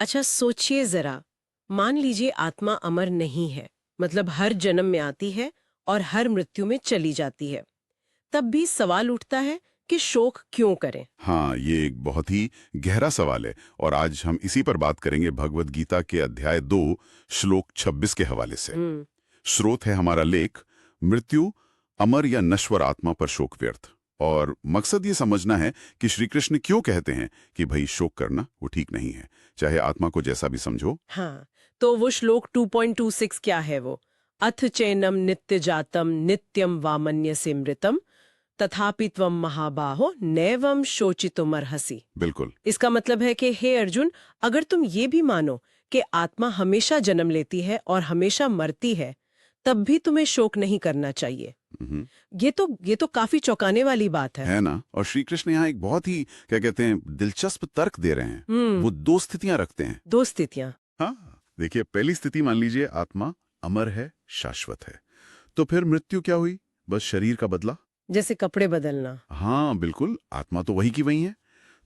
अच्छा सोचिए जरा, मान लीजिए आत्मा अमर नहीं है, मतलब हर जन्म में आती है और हर मृत्यु में चली जाती है। तब भी सवाल उठता है कि शोक क्यों करें। हाँ, ये एक बहुत ही गहरा सवाल है और आज हम इसी पर बात करेंगे भगवत गीता के अध्याय 2 श्लोक 26 के हवाले से। हम्म। स्रोत है हमारा लेख मृत्यु अमर या नश्वर आत्मा पर शोक व्यर्थ। और मकसद ये समझना है कि श्री कृष्ण क्यों कहते हैं कि भाई शोक करना वो ठीक नहीं है, चाहे आत्मा को जैसा भी समझो। हाँ, तो वो श्लोक 2.26 क्या है वो? अथ चैनम नित्य जातम नित्यम वामन्य से मृतम तथापि त्वम महाबाहो नैवम शोचितुमर्हसि। बिल्कुल। इसका मतलब है कि हे अर्जुन, अगर तुम ये भी मानो कि आत्मा हमेशा जन्म लेती है और हमेशा मरती है, तब भी तुम्हें शोक नहीं करना चाहिए। हम्म। ये तो काफी चौंकाने वाली बात है। है ना। और श्री कृष्ण यहाँ एक बहुत ही क्या कहते हैं दिलचस्प तर्क दे रहे हैं। हम्म। वो दो स्थितियां रखते हैं। दो स्थितियां। हाँ, देखिए पहली स्थिति मान लीजिए आत्मा अमर है, शाश्वत है, तो फिर मृत्यु क्या हुई? बस शरीर का बदला। जैसे कपड़े बदलना। हाँ बिल्कुल, आत्मा तो वही की वही है।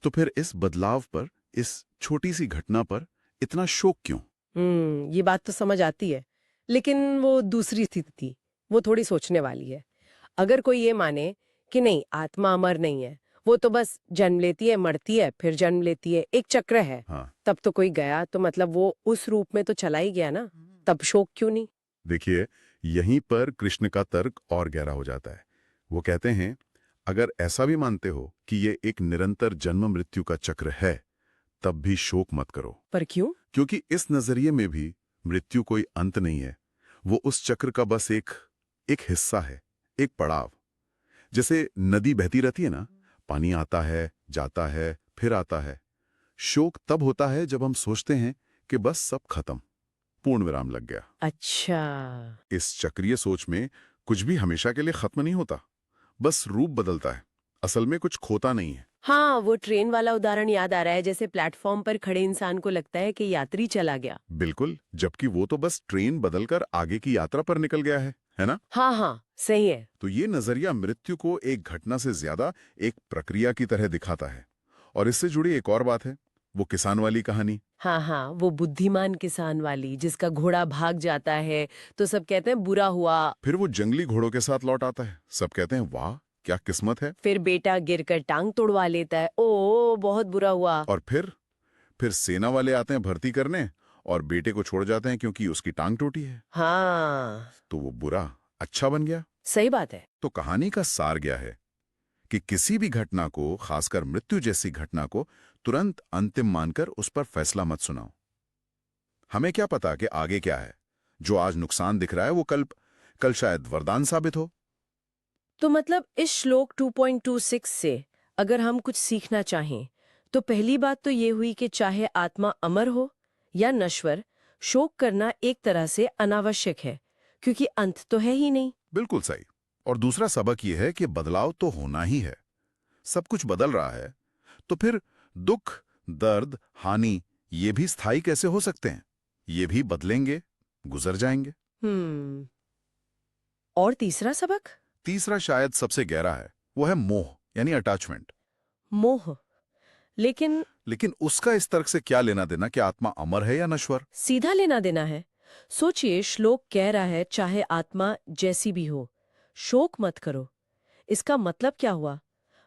तो फिर इस बदलाव पर, इस छोटी सी घटना पर इतना शोक क्यों? ये बात तो समझ आती है। लेकिन वो दूसरी स्थिति थी, वो थोड़ी सोचने वाली है। अगर कोई ये माने कि नहीं, आत्मा अमर नहीं है, वो तो बस जन्म लेती है, मरती है, फिर जन्म लेती है, एक चक्र है, हाँ, तब तो कोई गया तो मतलब वो उस रूप में तो चला ही गया ना, तब शोक क्यों नहीं? देखिए यहीं पर कृष्ण का तर्क और गहरा हो जाता है। वो कहते हैं अगर ऐसा भी मानते हो कि ये एक निरंतर जन्म मृत्यु का चक्र है, तब भी शोक मत करो। पर क्यों? क्योंकि इस नजरिए में भी मृत्यु कोई अंत नहीं है, वो उस चक्र का बस एक एक हिस्सा है, एक पड़ाव। जैसे नदी बहती रहती है ना, पानी आता है, जाता है, फिर आता है। शोक तब होता है जब हम सोचते हैं कि बस सब खत्म, पूर्ण विराम लग गया। अच्छा। इस चक्रीय सोच में कुछ भी हमेशा के लिए खत्म नहीं होता, बस रूप बदलता है। असल में कुछ खोता नहीं है। हाँ, वो ट्रेन वाला उदाहरण याद आ रहा है, जैसे प्लेटफॉर्म पर खड़े इंसान को लगता है कि यात्री चला गया। बिल्कुल, जबकि वो तो बस ट्रेन बदलकर आगे की यात्रा पर निकल गया है ना। हाँ हाँ, सही है। तो ये नजरिया मृत्यु को एक घटना से ज्यादा एक प्रक्रिया की तरह दिखाता है। और इससे जुड़ी एक और बात है, वो किसान वाली कहानी। हाँ हाँ, वो बुद्धिमान किसान वाली, जिसका घोड़ा भाग जाता है तो सब कहते हैं बुरा हुआ। फिर वो जंगली घोड़ों के साथ लौट आता है, सब कहते हैं वाह क्या किस्मत है। फिर बेटा गिरकर टांग तोड़वा लेता है, ओ बहुत बुरा हुआ। और फिर सेना वाले आते हैं भर्ती करने और बेटे को छोड़ जाते हैं क्योंकि उसकी टांग टूटी है। हाँ, तो वो बुरा अच्छा बन गया। सही बात है। तो कहानी का सार क्या है कि किसी भी घटना को, खासकर मृत्यु जैसी घटना को, तुरंत अंतिम मानकर उस पर फैसला मत सुनाओ। हमें क्या पता कि आगे क्या है। जो आज नुकसान दिख रहा है वो कल कल शायद वरदान साबित हो। तो मतलब इस श्लोक 2.26 से अगर हम कुछ सीखना चाहें, तो पहली बात तो ये हुई कि चाहे आत्मा अमर हो या नश्वर, शोक करना एक तरह से अनावश्यक है, क्योंकि अंत तो है ही नहीं। बिल्कुल सही। और दूसरा सबक यह है कि बदलाव तो होना ही है। सब कुछ बदल रहा है, तो फिर दुख, दर्द, हानि ये भी स्थायी कैसे हो सकते हैं? ये भी बदलेंगे, गुजर जाएंगे। हम्म। और तीसरा सबक? तीसरा शायद सबसे गहरा है, वो है मोह यानी अटैचमेंट। मोह। लेकिन लेकिन उसका इस तर्क से क्या लेना देना कि आत्मा अमर है या नश्वर? सीधा लेना देना है। सोचिए, श्लोक कह रहा है चाहे आत्मा जैसी भी हो, शोक मत करो। इसका मतलब क्या हुआ?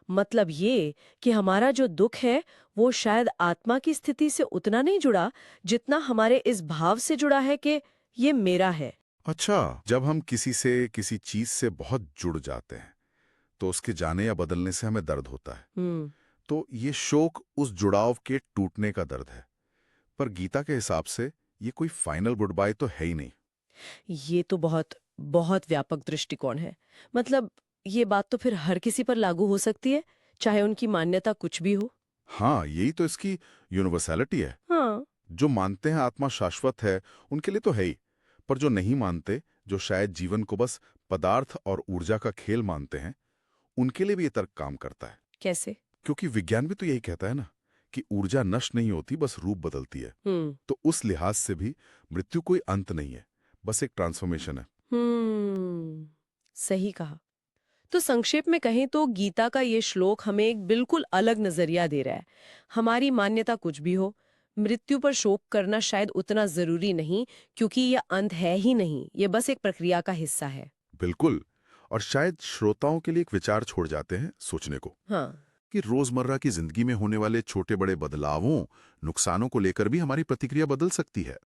मतलब ये कि हमारा जो दुख है वो शायद आत्मा की स्थिति से उतना नहीं जुड़ा जितना हमारे इस भाव से जुड़ा है कि ये मेरा है। अच्छा, जब हम किसी से, किसी चीज से बहुत जुड़ जाते हैं, तो उसके जाने या बदलने से हमें दर्द होता है। हम्म। तो ये शोक उस जुड़ाव के टूटने का दर्द है। पर गीता के हिसाब से ये कोई फाइनल गुड बाय तो है ही नहीं। ये तो बहुत बहुत व्यापक दृष्टिकोण है। मतलब ये बात तो फिर हर किसी पर लागू हो सकती है, चाहे उनकी मान्यता कुछ भी हो। हाँ, यही तो इसकी यूनिवर्सैलिटी है। हाँ। जो मानते हैं आत्मा शाश्वत है, उनके लिए तो है ही। पर जो नहीं मानते, जो शायद जीवन को बस पदार्थ और ऊर्जा का खेल मानते हैं, उनके लिए भी ये तर्क काम करता है। कैसे? क्योंकि विज्ञान भी तो यही कहता है ना कि ऊर्जा नष्ट नहीं होती, बस रूप बदलती है। हम्म। तो उस लिहाज से भी मृत्यु कोई अंत नहीं है, बस एक ट्रांसफॉर्मेशन है। सही कहा। तो संक्षेप में कहें तो गीता का ये श्लोक हमें एक बिल्कुल अलग नजरिया दे रहा है। हमारी मान्यता कुछ भी हो, मृत्यु पर शोक करना शायद उतना जरूरी नहीं, क्योंकि यह अंत है ही नहीं, ये बस एक प्रक्रिया का हिस्सा है। बिल्कुल। और शायद श्रोताओं के लिए एक विचार छोड़ जाते हैं सोचने को, हाँ, कि रोजमर्रा की जिंदगी में होने वाले छोटे बड़े बदलावों, नुकसानों को लेकर भी हमारी प्रतिक्रिया बदल सकती है।